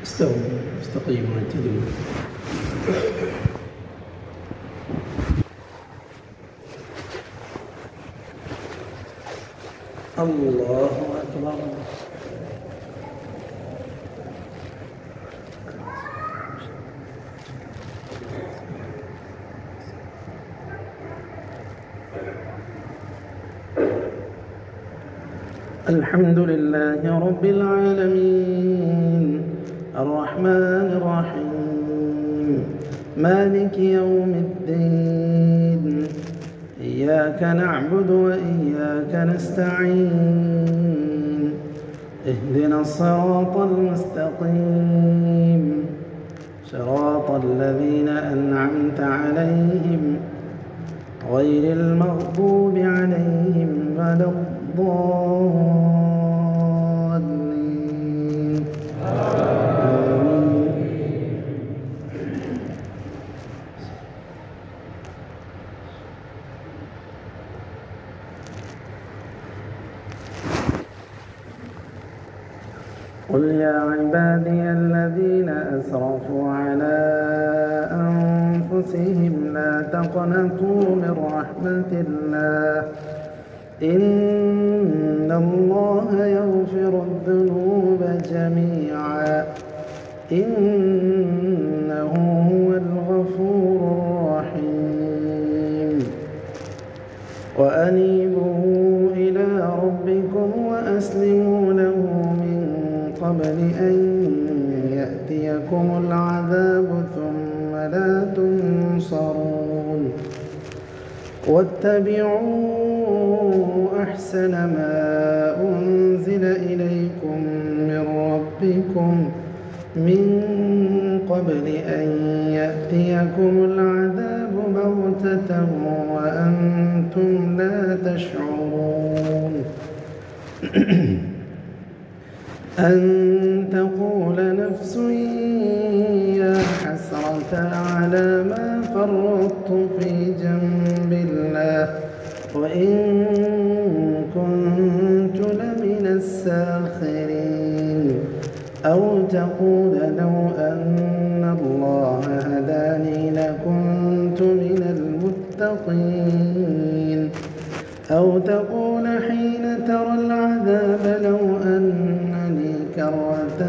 استووا استقيموا واعتدلوا. الله أكبر. الحمد لله رب العالمين الرحمن الرحيم مالك يوم الدين إياك نعبد وإياك نستعين اهدنا الصراط المستقيم صراط الذين أنعمت عليهم غير المغضوب عليهم ولا الضالين آمين. قل يا عبادي الذين أسرفوا على أنفسهم لا تقنطوا من رحمة الله إن الله يغفر الذنوب جميعا إنه هو الغفور الرحيم وأنيبوا إلى ربكم وأسلموا له من قبل أن يأتيكم العذاب ثم لا تنصرون واتبعوا أحسن ما أنزل إليكم من ربكم من قبل أن يأتيكم العذاب بغتة وأنتم لا تشعرون أن تقول نفس يا حسرة على ما فرطت في جنب الله وإن كنت لمن الساخرين أو تقول لو أن الله هداني لكنت من المتقين أو تقول حين ترى العذاب لو أنني كرة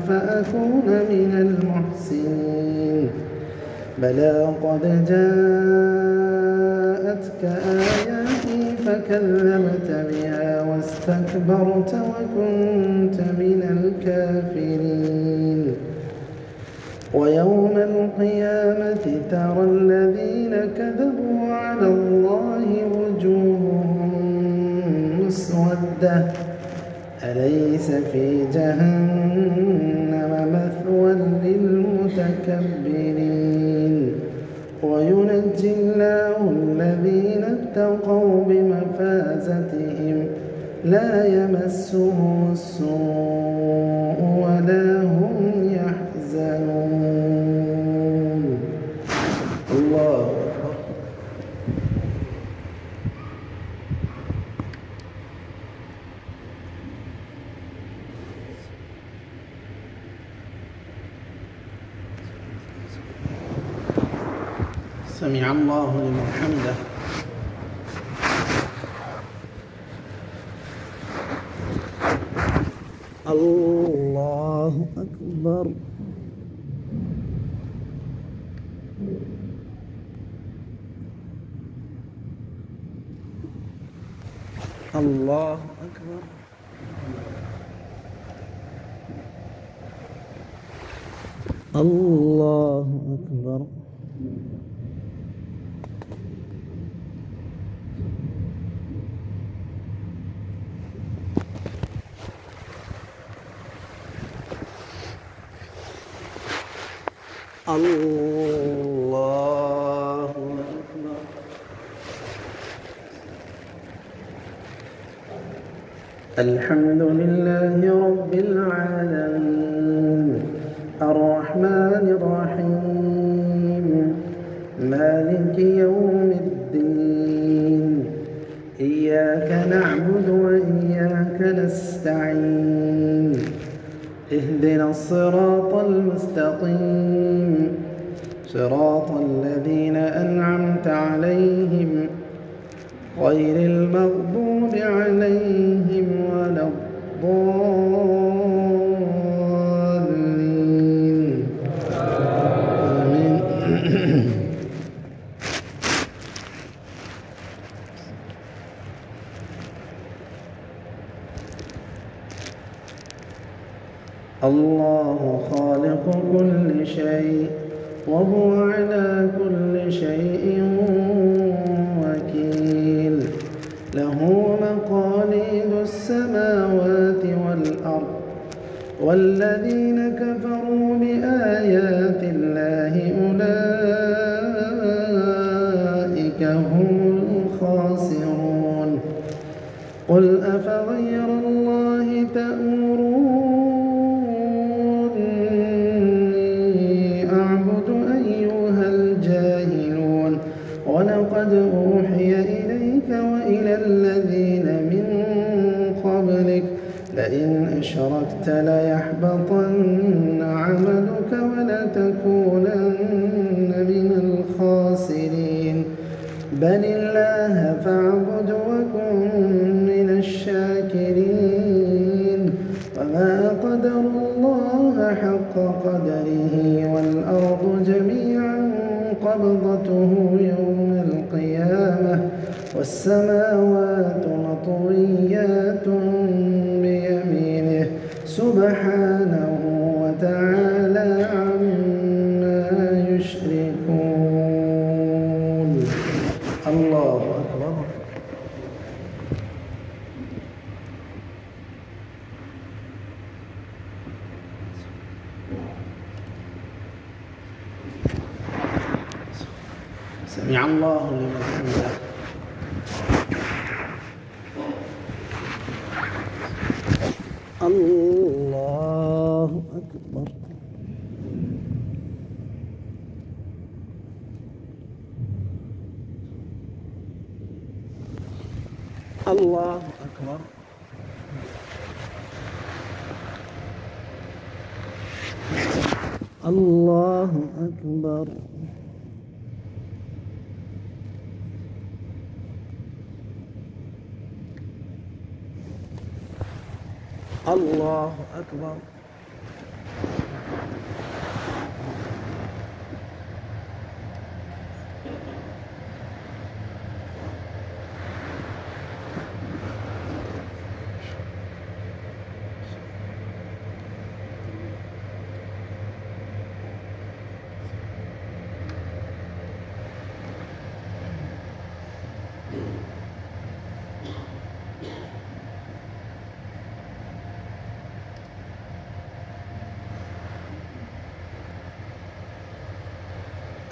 فأكون من المحسنين بلى قد جاءتك آياتي فكذبت بها واستكبرت وكنت من الكافرين ويوم القيامة ترى الذين كذبوا على الله وجوههم مسودة أليس في جهنم مثوى للمتكبرين وينجي الله الذين اتقوا بمفازتهم لا يمسهم السوء ولا هم يحزنون. الله أكبر. سمع الله لمن حمده. الله أكبر. الله أكبر. الله أكبر. الله أكبر. الحمد لله رب العالمين الرحمن الرحيم مالك يوم الدين إياك نعبد وإياك نستعين اهدنا الصراط المستقيم صراط الذين أنعمت عليهم غير المغضوب عليهم ولا الضالين آمين. الله خالق كل شيء وهو على كل شيء وكيل. له مقاليد السماوات والأرض والذين كفروا بآيات الله أولئك هم الخاسرون. قل أفغير الله تأمروني أعبد أيها الجاهلون. ولقد أوحي إليك وإلى الذين من قبلك لئن أشركت ليحبطن عملك ولتكونن من الخاسرين. بل الله فاعبد وكن من الشاكرين. وما قدروا الله حق قدره والأرض جميعا قبضته يوم القيامة والسماوات مطويات بيمينه سبحانه وتعالى عما يشركون. الله أكبر. سمع الله لمن حمده. الله أكبر. الله أكبر. الله أكبر. الله أكبر.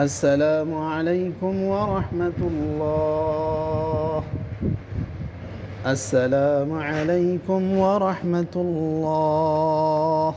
السلام عليكم ورحمة الله. السلام عليكم ورحمة الله.